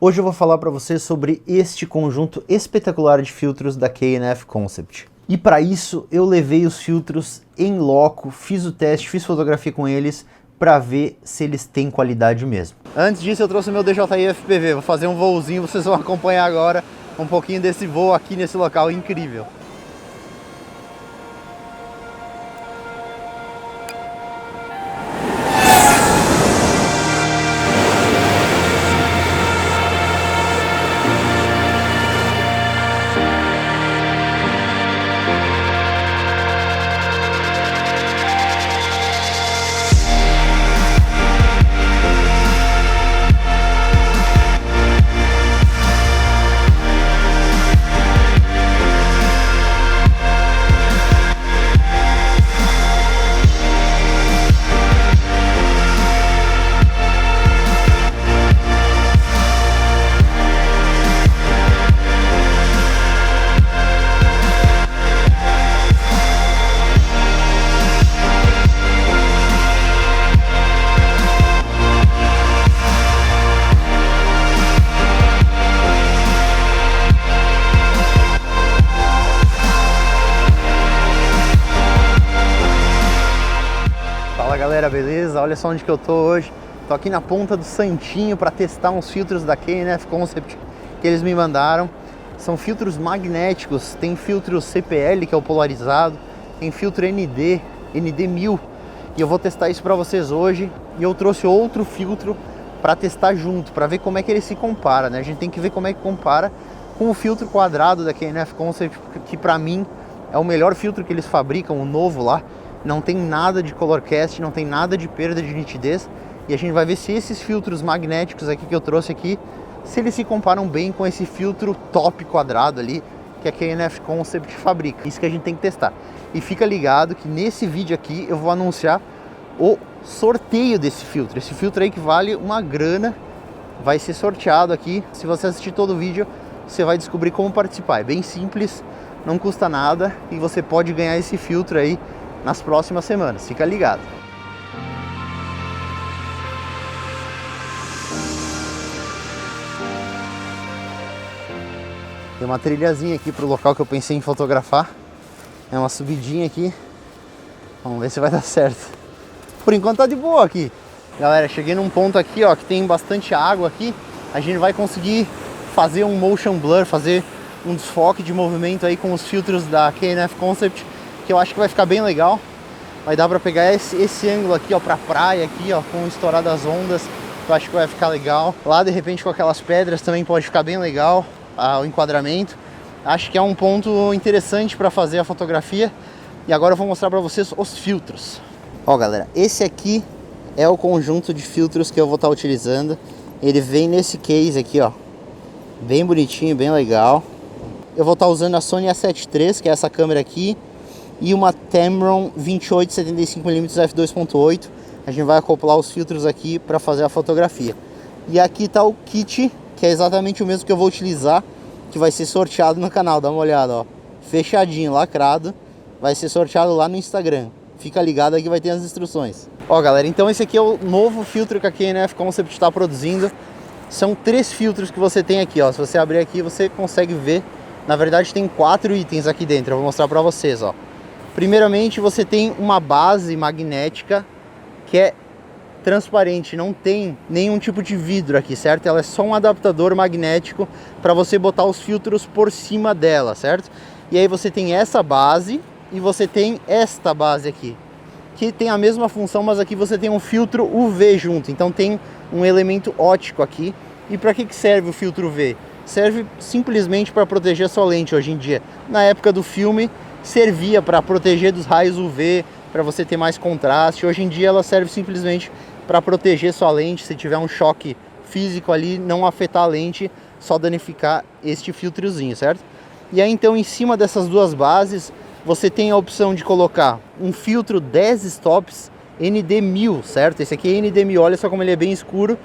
Hoje eu vou falar para você sobre este conjunto espetacular de filtros da K&F Concept. E para isso eu levei os filtros em loco, fiz o teste, fiz fotografia com eles para ver se eles têm qualidade mesmo. Antes disso eu trouxe o meu DJI FPV, vou fazer um voozinho, vocês vão acompanhar agora um pouquinho desse voo aqui nesse local incrível. Fala galera, beleza? Olha só onde que eu tô hoje. Tô aqui na Ponta do Santinho para testar uns filtros da K&F Concept que eles me mandaram. São filtros magnéticos, tem filtro CPL, que é o polarizado, tem filtro ND, ND1000, e eu vou testar isso para vocês hoje. E eu trouxe outro filtro para testar junto, para ver como é que ele se compara, né? A gente tem que ver como é que compara com o filtro quadrado da K&F Concept, que para mim é o melhor filtro que eles fabricam, o novo lá. Não tem nada de color cast, não tem nada de perda de nitidez. E a gente vai ver se esses filtros magnéticos aqui que eu trouxe aqui, se eles se comparam bem com esse filtro top quadrado ali que a K&F Concept fabrica. Isso que a gente tem que testar. E fica ligado que nesse vídeo aqui eu vou anunciar o sorteio desse filtro. Esse filtro aí que vale uma grana, vai ser sorteado aqui. Se você assistir todo o vídeo, você vai descobrir como participar. É bem simples, não custa nada e você pode ganhar esse filtro aí nas próximas semanas, fica ligado. Tem uma trilhazinha aqui pro local que eu pensei em fotografar. É uma subidinha aqui. Vamos ver se vai dar certo. Por enquanto tá de boa aqui. Galera, cheguei num ponto aqui, ó, que tem bastante água aqui. A gente vai conseguir fazer um motion blur, fazer um desfoque de movimento aí com os filtros da K&F Concept, que eu acho que vai ficar bem legal. Vai dar para pegar esse ângulo aqui, ó, pra praia aqui, ó, com estourar das ondas. Eu acho que vai ficar legal. Lá de repente com aquelas pedras também pode ficar bem legal o enquadramento. Acho que é um ponto interessante para fazer a fotografia. E agora eu vou mostrar para vocês os filtros. Ó, galera, esse aqui é o conjunto de filtros que eu vou estar utilizando. Ele vem nesse case aqui, ó, bem bonitinho, bem legal. Eu vou estar usando a Sony A7 III, que é essa câmera aqui, e uma Tamron 28-75mm f2.8. A gente vai acoplar os filtros aqui para fazer a fotografia. E aqui está o kit, que é exatamente o mesmo que eu vou utilizar, que vai ser sorteado no canal. Dá uma olhada, ó, fechadinho, lacrado. Vai ser sorteado lá no Instagram. Fica ligado aí que vai ter as instruções. Ó, galera, então esse aqui é o novo filtro que a K&F Concept está produzindo. São 3 filtros que você tem aqui, ó. Se você abrir aqui, você consegue ver. Na verdade, tem 4 itens aqui dentro. Eu vou mostrar para vocês, ó. Primeiramente, você tem uma base magnética que é transparente, não tem nenhum tipo de vidro aqui, certo? Ela é só um adaptador magnético para você botar os filtros por cima dela, certo? E aí você tem essa base e você tem esta base aqui, que tem a mesma função, mas aqui você tem um filtro UV junto, então tem um elemento óptico aqui. E para que serve o filtro UV? Serve simplesmente para proteger a sua lente hoje em dia. Na época do filme, servia para proteger dos raios UV, para você ter mais contraste. Hoje em dia ela serve simplesmente para proteger sua lente, se tiver um choque físico ali, não afetar a lente, só danificar este filtrozinho, certo? E aí então em cima dessas duas bases, você tem a opção de colocar um filtro 10 stops ND1000, certo? Esse aqui é ND1000, olha só como ele é bem escuro,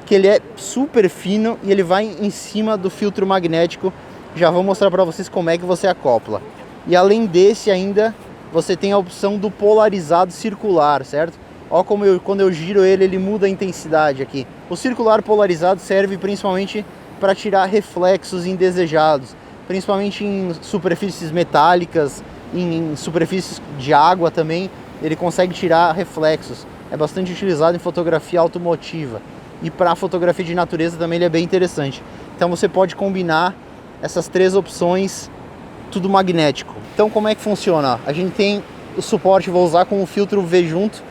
que ele é super fino e ele vai em cima do filtro magnético. Já vou mostrar para vocês como é que você acopla. E além desse ainda, você tem a opção do polarizado circular, certo? Ó como quando eu giro ele, ele muda a intensidade aqui. O circular polarizado serve principalmente para tirar reflexos indesejados, principalmente em superfícies metálicas, em superfícies de água também, ele consegue tirar reflexos. É bastante utilizado em fotografia automotiva. E para fotografia de natureza também ele é bem interessante. Então você pode combinar essas 3 opções, tudo magnético. Então como é que funciona? A gente tem o suporte, vou usar com o filtro V junto,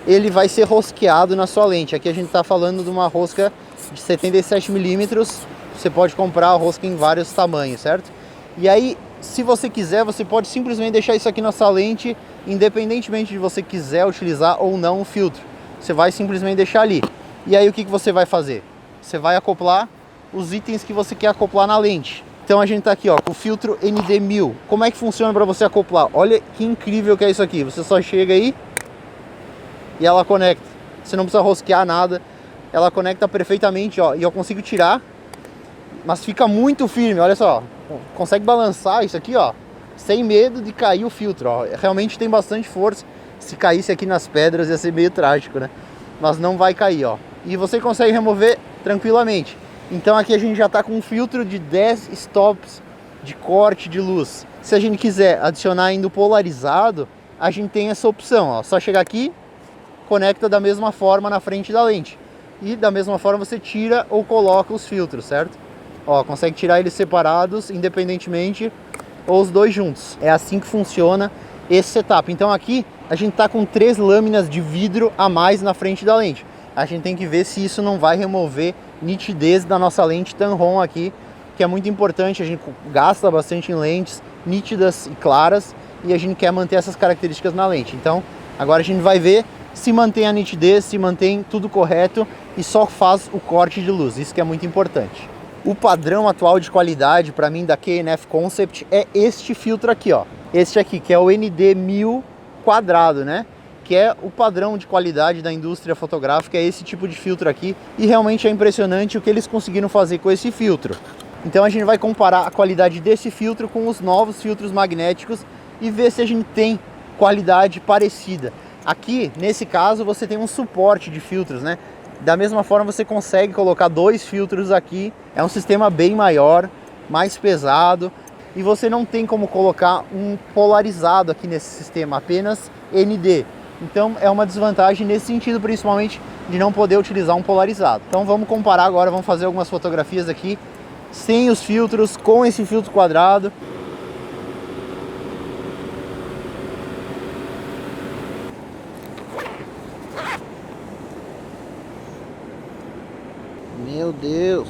ele vai ser rosqueado na sua lente. Aqui a gente está falando de uma rosca de 77 milímetros, você pode comprar a rosca em vários tamanhos, certo? E aí, se você quiser, você pode simplesmente deixar isso aqui na sua lente, independentemente de você quiser utilizar ou não o filtro. Você vai simplesmente deixar ali. E aí o que você vai fazer? Você vai acoplar os itens que você quer acoplar na lente. Então a gente tá aqui, ó, com o filtro ND1000. Como é que funciona para você acoplar? Olha que incrível que é isso aqui. Você só chega aí e ela conecta. Você não precisa rosquear nada. Ela conecta perfeitamente, ó. E eu consigo tirar, mas fica muito firme. Olha só, consegue balançar isso aqui, ó, sem medo de cair o filtro, ó. Realmente tem bastante força. Se caísse aqui nas pedras ia ser meio trágico, né? Mas não vai cair, ó. E você consegue remover tranquilamente. Então aqui a gente já está com um filtro de 10 stops de corte de luz. Se a gente quiser adicionar ainda o polarizado, a gente tem essa opção, ó. Só chegar aqui, conecta da mesma forma na frente da lente. E da mesma forma você tira ou coloca os filtros, certo? Ó, consegue tirar eles separados, independentemente, ou os dois juntos. É assim que funciona esse setup. Então aqui a gente está com 3 lâminas de vidro a mais na frente da lente. A gente tem que ver se isso não vai remover nitidez da nossa lente Tamron aqui, que é muito importante. A gente gasta bastante em lentes nítidas e claras e a gente quer manter essas características na lente. Então agora a gente vai ver se mantém a nitidez, se mantém tudo correto e só faz o corte de luz. Isso que é muito importante. O padrão atual de qualidade para mim da K&F Concept é este filtro aqui, ó. Este aqui, que é o ND1000 quadrado, né? Que é o padrão de qualidade da indústria fotográfica, é esse tipo de filtro aqui. E realmente é impressionante o que eles conseguiram fazer com esse filtro. Então a gente vai comparar a qualidade desse filtro com os novos filtros magnéticos e ver se a gente tem qualidade parecida. Aqui, nesse caso, você tem um suporte de filtros, né? Da mesma forma você consegue colocar 2 filtros aqui. É um sistema bem maior, mais pesado. E você não tem como colocar um polarizado aqui nesse sistema, apenas ND. Então é uma desvantagem nesse sentido, principalmente de não poder utilizar um polarizado. Então vamos comparar agora, vamos fazer algumas fotografias aqui sem os filtros, com esse filtro quadrado. Meu Deus!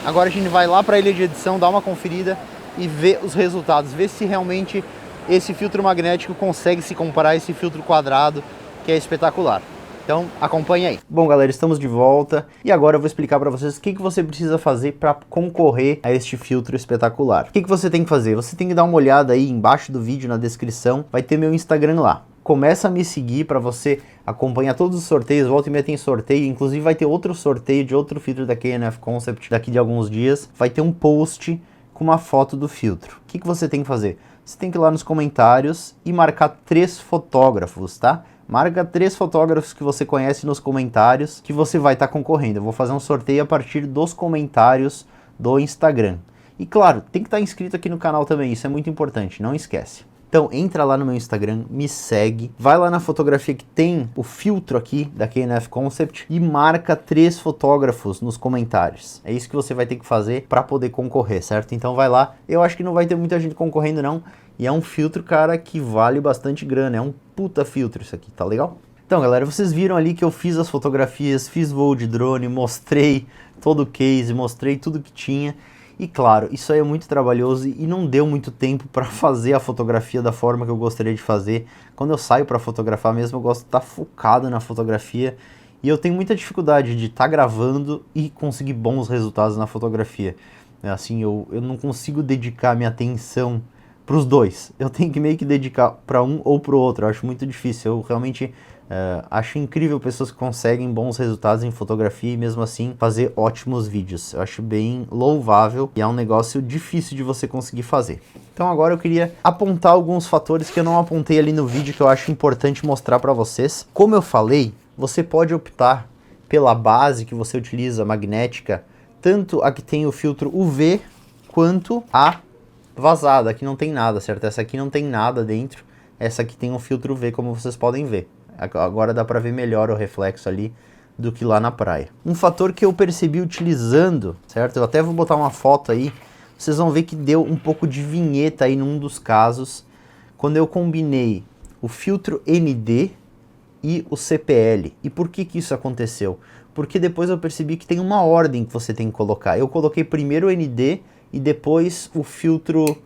Agora a gente vai lá para a ilha de edição, dar uma conferida e ver os resultados, ver se realmente esse filtro magnético consegue se comparar a esse filtro quadrado, que é espetacular. Então acompanhe aí. Bom galera, estamos de volta e agora eu vou explicar para vocês o que você precisa fazer para concorrer a este filtro espetacular. O que você tem que fazer? Você tem que dar uma olhada aí embaixo do vídeo, na descrição, vai ter meu Instagram lá. Começa a me seguir para você acompanhar todos os sorteios. Volta e meia tem sorteio, inclusive vai ter outro sorteio de outro filtro da K&F Concept daqui de alguns dias. Vai ter um post com uma foto do filtro. O que você tem que fazer? Você tem que ir lá nos comentários e marcar 3 fotógrafos, tá? Marca 3 fotógrafos que você conhece nos comentários que você vai estar concorrendo. Eu vou fazer um sorteio a partir dos comentários do Instagram. E claro, tem que estar inscrito aqui no canal também, isso é muito importante, não esquece. Então entra lá no meu Instagram, me segue, vai lá na fotografia que tem o filtro aqui da K&F Concept e marca 3 fotógrafos nos comentários. É isso que você vai ter que fazer para poder concorrer, certo? Então vai lá, eu acho que não vai ter muita gente concorrendo não, e é um filtro, cara, que vale bastante grana, é um puta filtro isso aqui, tá legal? Então galera, vocês viram ali que eu fiz as fotografias, fiz voo de drone, mostrei todo o case, mostrei tudo que tinha. E claro, isso aí é muito trabalhoso e não deu muito tempo para fazer a fotografia da forma que eu gostaria de fazer. Quando eu saio para fotografar mesmo, eu gosto de estar focado na fotografia. E eu tenho muita dificuldade de estar gravando e conseguir bons resultados na fotografia. Assim, eu não consigo dedicar minha atenção os dois. Eu tenho que meio que dedicar para um ou para o outro. Eu acho muito difícil. Eu realmente acho incrível pessoas que conseguem bons resultados em fotografia e mesmo assim fazer ótimos vídeos. Eu acho bem louvável e é um negócio difícil de você conseguir fazer. Então agora eu queria apontar alguns fatores que eu não apontei ali no vídeo que eu acho importante mostrar para vocês. Como eu falei, você pode optar pela base que você utiliza, magnética, tanto a que tem o filtro UV quanto a vazada. Aqui não tem nada, certo? Essa aqui não tem nada dentro. Essa aqui tem um filtro UV, como vocês podem ver. Agora dá para ver melhor o reflexo ali do que lá na praia. Um fator que eu percebi utilizando, certo? Eu até vou botar uma foto aí. Vocês vão ver que deu um pouco de vinheta aí num dos casos, quando eu combinei o filtro ND e o CPL. E por que isso aconteceu? Porque depois eu percebi que tem uma ordem que você tem que colocar. Eu coloquei primeiro o ND e depois o filtro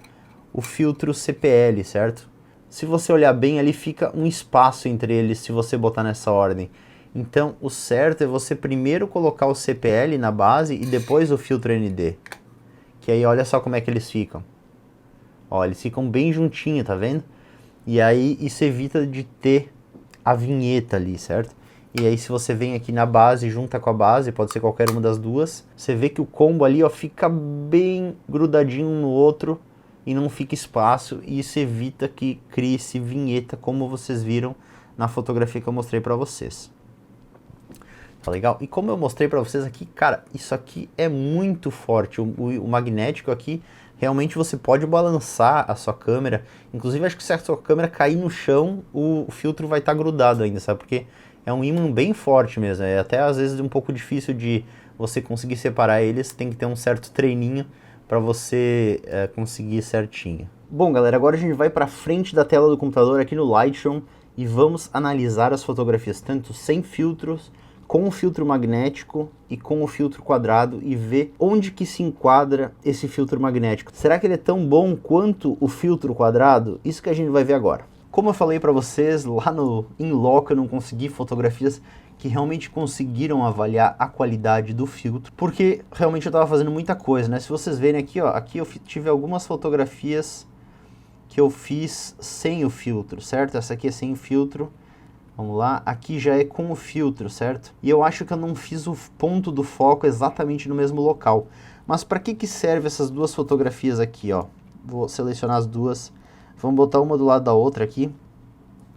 CPL, certo? Se você olhar bem, ali fica um espaço entre eles se você botar nessa ordem. Então, o certo é você primeiro colocar o CPL na base e depois o filtro ND. Que aí, olha só como é que eles ficam. Ó, eles ficam bem juntinhos, tá vendo? E aí, isso evita de ter a vinheta ali, certo? E aí, se você vem aqui na base, junta com a base, pode ser qualquer uma das duas, você vê que o combo ali, ó, fica bem grudadinho um no outro e não fica espaço, e isso evita que crie-se vinheta, como vocês viram na fotografia que eu mostrei para vocês. Tá legal? E como eu mostrei para vocês aqui, cara, isso aqui é muito forte. O magnético aqui, realmente você pode balançar a sua câmera. Inclusive, acho que se a sua câmera cair no chão, o filtro vai estar grudado ainda, sabe? Porque é um ímã bem forte mesmo. É até às vezes um pouco difícil de você conseguir separar eles. Tem que ter um certo treininho para você conseguir certinho. Bom, galera, agora a gente vai para frente da tela do computador aqui no Lightroom e vamos analisar as fotografias tanto sem filtros, com o filtro magnético e com o filtro quadrado e ver onde que se enquadra esse filtro magnético. Será que ele é tão bom quanto o filtro quadrado? Isso que a gente vai ver agora. Como eu falei para vocês, lá no In Loco eu não consegui fotografias que realmente conseguiram avaliar a qualidade do filtro, porque realmente eu estava fazendo muita coisa, né? Se vocês verem aqui, ó, aqui eu tive algumas fotografias que eu fiz sem o filtro, certo? Essa aqui é sem o filtro. Vamos lá, aqui já é com o filtro, certo? E eu acho que eu não fiz o ponto do foco exatamente no mesmo local. Mas para que serve essas duas fotografias aqui, ó? Vou selecionar as duas, vamos botar uma do lado da outra aqui.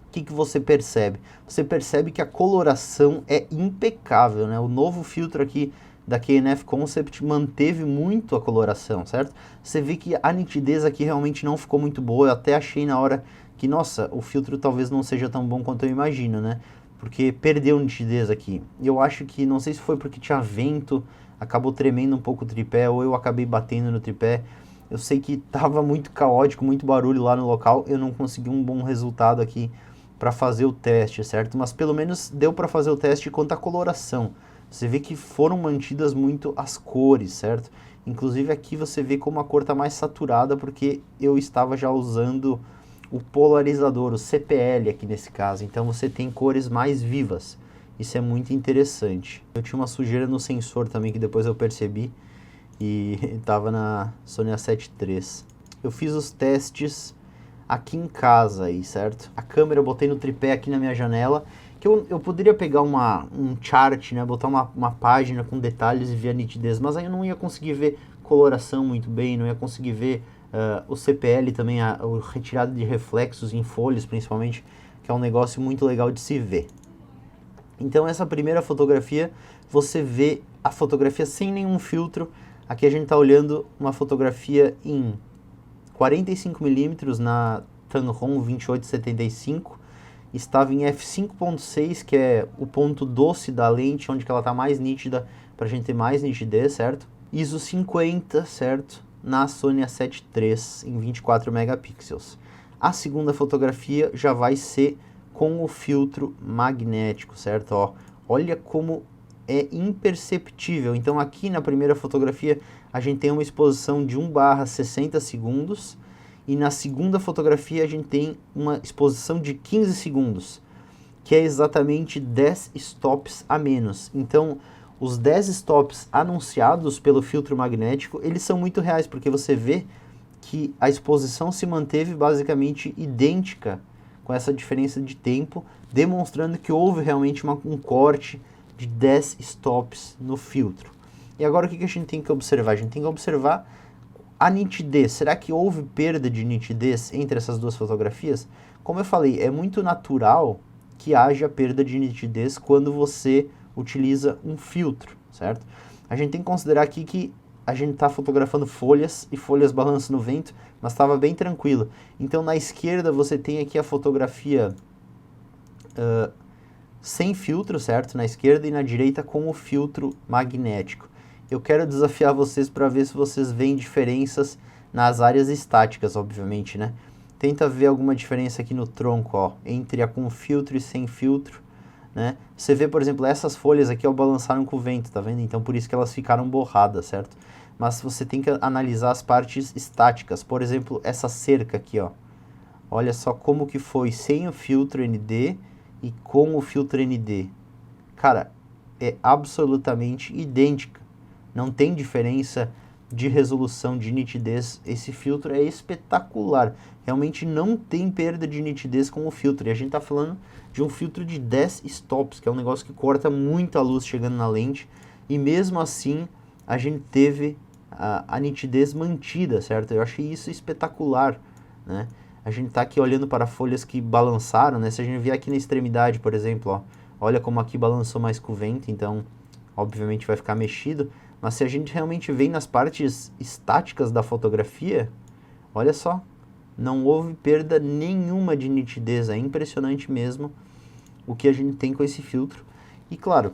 O que você percebe? Você percebe que a coloração é impecável, né? O novo filtro aqui da KNF Concept manteve muito a coloração, certo? Você vê que a nitidez aqui realmente não ficou muito boa. Eu até achei na hora que, nossa, o filtro talvez não seja tão bom quanto eu imagino, né? Porque perdeu nitidez aqui. Eu acho que, não sei se foi porque tinha vento, acabou tremendo um pouco o tripé, ou eu acabei batendo no tripé. Eu sei que tava muito caótico, muito barulho lá no local, eu não consegui um bom resultado aqui para fazer o teste, certo? Mas pelo menos deu para fazer o teste quanto à coloração. Você vê que foram mantidas muito as cores, certo? Inclusive aqui você vê como a cor está mais saturada, porque eu estava já usando o polarizador, o CPL aqui nesse caso. Então você tem cores mais vivas. Isso é muito interessante. Eu tinha uma sujeira no sensor também, que depois eu percebi, e estava na Sony A7 III. Eu fiz os testes aqui em casa aí, certo? A câmera eu botei no tripé aqui na minha janela, que eu poderia pegar um chart, né? Botar uma página com detalhes e ver a nitidez, mas aí eu não ia conseguir ver coloração muito bem, não ia conseguir ver o CPL também, a retirada de reflexos em folhas principalmente, que é um negócio muito legal de se ver. Então essa primeira fotografia, você vê a fotografia sem nenhum filtro. Aqui a gente está olhando uma fotografia em 45mm na Tamron 2875, estava em f5.6, que é o ponto doce da lente, onde que ela está mais nítida, para a gente ter mais nitidez, certo? ISO 50, certo? Na Sony A7 III em 24 megapixels. A segunda fotografia já vai ser com o filtro magnético, certo? Ó, olha como é imperceptível. Então aqui na primeira fotografia a gente tem uma exposição de 1/60 segundos e na segunda fotografia a gente tem uma exposição de 15 segundos, que é exatamente 10 stops a menos. Então os 10 stops anunciados pelo filtro magnético, eles são muito reais, porque você vê que a exposição se manteve basicamente idêntica com essa diferença de tempo, demonstrando que houve realmente um corte de 10 stops no filtro. E agora o que a gente tem que observar? A gente tem que observar a nitidez. Será que houve perda de nitidez entre essas duas fotografias? Como eu falei, é muito natural que haja perda de nitidez quando você utiliza um filtro, certo? A gente tem que considerar aqui que a gente está fotografando folhas e folhas balançam no vento, mas estava bem tranquilo. Então na esquerda você tem aqui a fotografia sem filtro, certo? Na esquerda, e na direita com o filtro magnético. Eu quero desafiar vocês para ver se vocês veem diferenças nas áreas estáticas, obviamente, né? Tenta ver alguma diferença aqui no tronco, ó, entre a com filtro e sem filtro, né? Você vê, por exemplo, essas folhas aqui, ó, balançaram com o vento, tá vendo? Então por isso que elas ficaram borradas, certo? Mas você tem que analisar as partes estáticas. Por exemplo, essa cerca aqui, ó. Olha só como que foi sem o filtro ND e com o filtro ND. Cara, é absolutamente idêntica. Não tem diferença de resolução, de nitidez. Esse filtro é espetacular. Realmente não tem perda de nitidez com o filtro. E a gente tá falando de um filtro de 10 stops, que é um negócio que corta muita luz chegando na lente. E mesmo assim, a gente teve a nitidez mantida, certo? Eu achei isso espetacular, né? A gente tá aqui olhando para folhas que balançaram, né? Se a gente vier aqui na extremidade, por exemplo, ó, olha como aqui balançou mais com o vento, então obviamente vai ficar mexido. Mas se a gente realmente vem nas partes estáticas da fotografia, olha só, não houve perda nenhuma de nitidez. É impressionante mesmo o que a gente tem com esse filtro. E claro,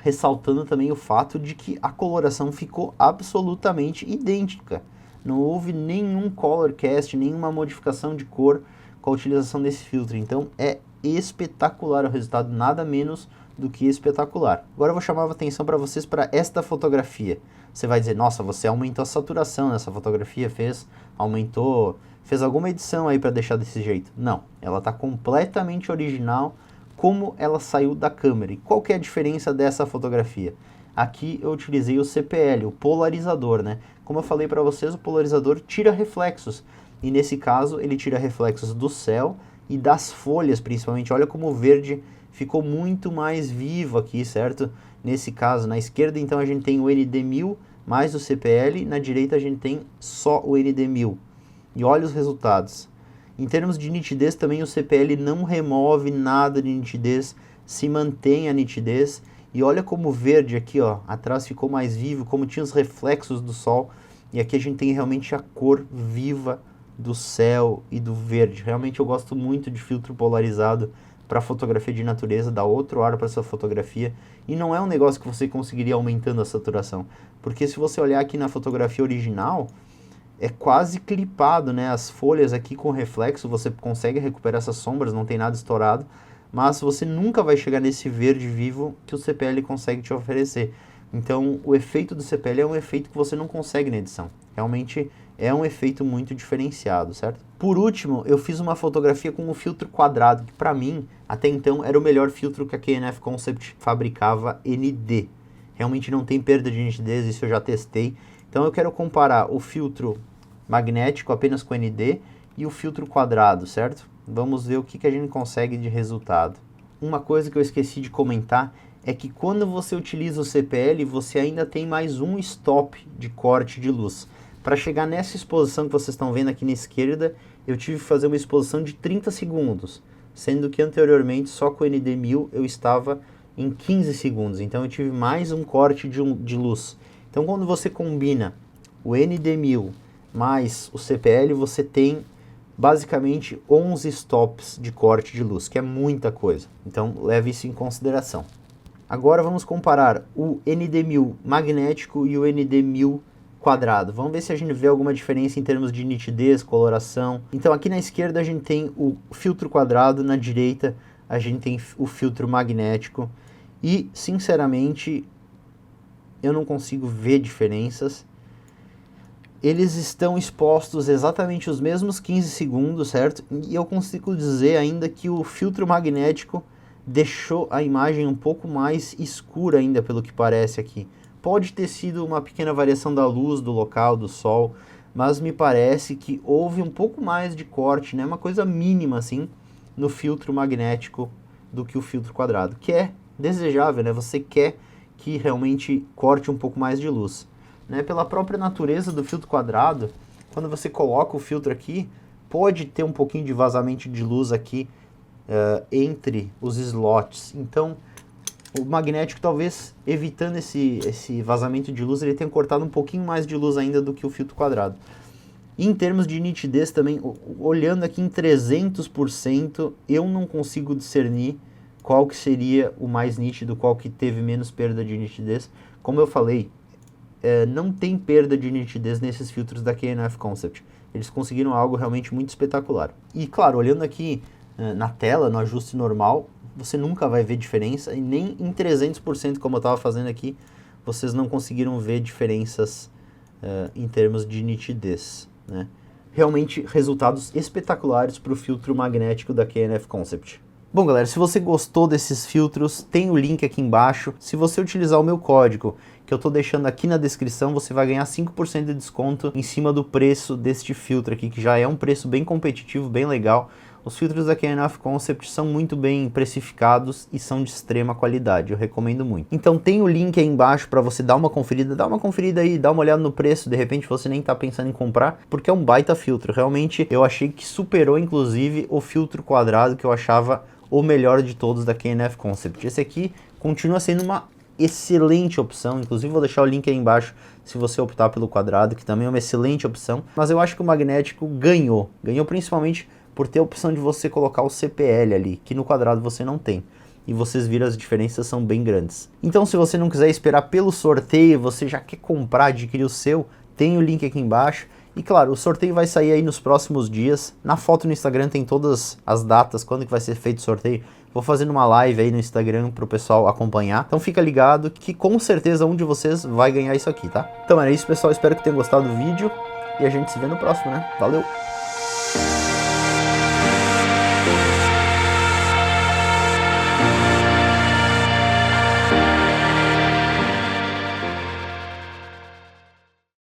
ressaltando também o fato de que a coloração ficou absolutamente idêntica. Não houve nenhum color cast, nenhuma modificação de cor com a utilização desse filtro. Então é espetacular o resultado, nada menos do que espetacular. Agora eu vou chamar a atenção para vocês para esta fotografia. Você vai dizer, nossa, você aumentou a saturação nessa fotografia, fez alguma edição aí para deixar desse jeito. Não, ela está completamente original como ela saiu da câmera. E qual que é a diferença dessa fotografia? Aqui eu utilizei o CPL, o polarizador, né? Como eu falei para vocês, o polarizador tira reflexos. E nesse caso ele tira reflexos do céu e das folhas, principalmente. Olha como o verde ficou muito mais vivo aqui, certo? Nesse caso, na esquerda, então, a gente tem o ND1000 mais o CPL, na direita a gente tem só o ND1000. E olha os resultados. Em termos de nitidez, também o CPL não remove nada de nitidez, se mantém a nitidez. E olha como o verde aqui, ó, atrás ficou mais vivo, como tinha os reflexos do sol. E aqui a gente tem realmente a cor viva do céu e do verde. Realmente eu gosto muito de filtro polarizado para fotografia de natureza, dá outro ar para essa fotografia, e não é um negócio que você conseguiria aumentando a saturação, porque se você olhar aqui na fotografia original, é quase clipado, né? As folhas aqui com reflexo, você consegue recuperar essas sombras, não tem nada estourado, mas você nunca vai chegar nesse verde vivo que o CPL consegue te oferecer. Então o efeito do CPL é um efeito que você não consegue na edição, realmente é um efeito muito diferenciado, certo? Por último, eu fiz uma fotografia com um filtro quadrado, que para mim, até então, era o melhor filtro que a K&F Concept fabricava ND. Realmente não tem perda de nitidez, isso eu já testei. Então eu quero comparar o filtro magnético apenas com ND e o filtro quadrado, certo? Vamos ver o que a gente consegue de resultado. Uma coisa que eu esqueci de comentar é que quando você utiliza o CPL, você ainda tem mais um stop de corte de luz. Para chegar nessa exposição que vocês estão vendo aqui na esquerda, eu tive que fazer uma exposição de 30 segundos, sendo que anteriormente só com o ND1000 eu estava em 15 segundos, então eu tive mais um corte de luz. Então quando você combina o ND1000 mais o CPL, você tem basicamente 11 stops de corte de luz, que é muita coisa, então leve isso em consideração. Agora vamos comparar o ND1000 magnético e o ND1000 quadrado. Vamos ver se a gente vê alguma diferença em termos de nitidez, coloração. Então aqui na esquerda a gente tem o filtro quadrado, na direita a gente tem o filtro magnético. E, sinceramente, eu não consigo ver diferenças. Eles estão expostos exatamente os mesmos 15 segundos, certo? E eu consigo dizer ainda que o filtro magnético deixou a imagem um pouco mais escura ainda, pelo que parece aqui. Pode ter sido uma pequena variação da luz, do local, do sol, mas me parece que houve um pouco mais de corte, né, uma coisa mínima assim, no filtro magnético do que o filtro quadrado, que é desejável, né? Você quer que realmente corte um pouco mais de luz, né? Pela própria natureza do filtro quadrado, quando você coloca o filtro aqui, pode ter um pouquinho de vazamento de luz aqui entre os slots. Então, o magnético, talvez evitando esse vazamento de luz, ele tenha cortado um pouquinho mais de luz ainda do que o filtro quadrado. E em termos de nitidez também, olhando aqui em 300%, eu não consigo discernir qual que seria o mais nítido, qual que teve menos perda de nitidez. Como eu falei, não tem perda de nitidez nesses filtros da K&F Concept. Eles conseguiram algo realmente muito espetacular. E claro, olhando aqui na tela, no ajuste normal, você nunca vai ver diferença, e nem em 300%, como eu estava fazendo aqui, vocês não conseguiram ver diferenças em termos de nitidez, né? Realmente resultados espetaculares para o filtro magnético da K&F Concept. Bom, galera, se você gostou desses filtros, tem o link aqui embaixo. Se você utilizar o meu código, que eu estou deixando aqui na descrição, você vai ganhar 5% de desconto em cima do preço deste filtro aqui, que já é um preço bem competitivo, bem legal. Os filtros da K&F Concept são muito bem precificados e são de extrema qualidade, eu recomendo muito. Então tem o link aí embaixo para você dar uma conferida aí, dá uma olhada no preço, de repente você nem está pensando em comprar, porque é um baita filtro. Realmente eu achei que superou inclusive o filtro quadrado, que eu achava o melhor de todos da K&F Concept. Esse aqui continua sendo uma excelente opção, inclusive vou deixar o link aí embaixo se você optar pelo quadrado, que também é uma excelente opção, mas eu acho que o magnético ganhou principalmente por ter a opção de você colocar o CPL ali, que no quadrado você não tem. E vocês viram, as diferenças são bem grandes. Então, se você não quiser esperar pelo sorteio, você já quer comprar, adquirir o seu, tem o link aqui embaixo. E claro, o sorteio vai sair aí nos próximos dias. Na foto no Instagram tem todas as datas, quando que vai ser feito o sorteio. Vou fazer uma live aí no Instagram pro pessoal acompanhar. Então fica ligado que com certeza um de vocês vai ganhar isso aqui, tá? Então era isso, pessoal. Espero que tenham gostado do vídeo. E a gente se vê no próximo, né? Valeu!